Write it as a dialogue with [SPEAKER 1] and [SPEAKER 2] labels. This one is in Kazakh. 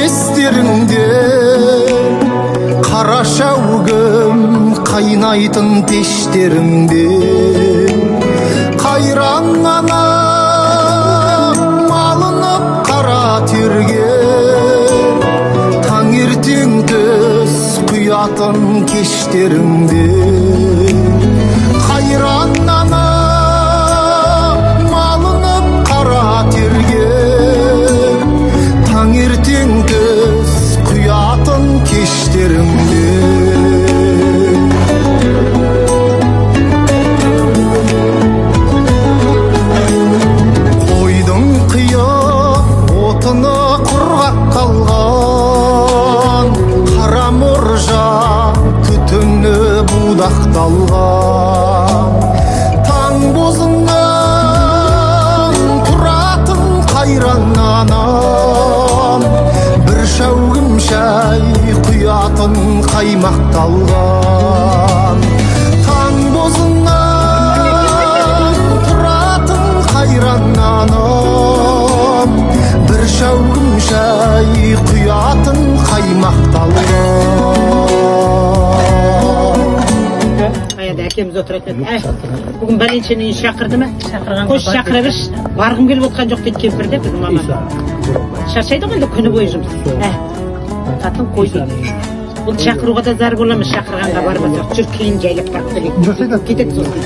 [SPEAKER 1] естеріңде қара шәугім қайнайтын пештеріңде қайран ана малынып қара терге таңертең түс құятын кештеріңде қайран ана малынып қара терге таңертең түс құятын кештеріңде қойдың қиып отыны құрғақ қалған қара мұржа түтіні будақталған таң бозынан тұратын қайран анам бір шәугім шай құятын қаймақталған таң бозынан тұратын қайран анам бір шәугім шай құятын қаймақталған.
[SPEAKER 2] Әкеміз отыратын еді. Бүгін бәленшені шақырды ма? Қош шақыра берші. Барғым келіп отқан жоқ дейді кемпір де біздің мамам. Шаршайды ғой енді күні бойы жұмыс. Қатын қой дейді. Бұл шақыруға да зар боламыз, шақырғанға бармасақ. Жүр кейін жайлап барып келейік. Кетеді сосын.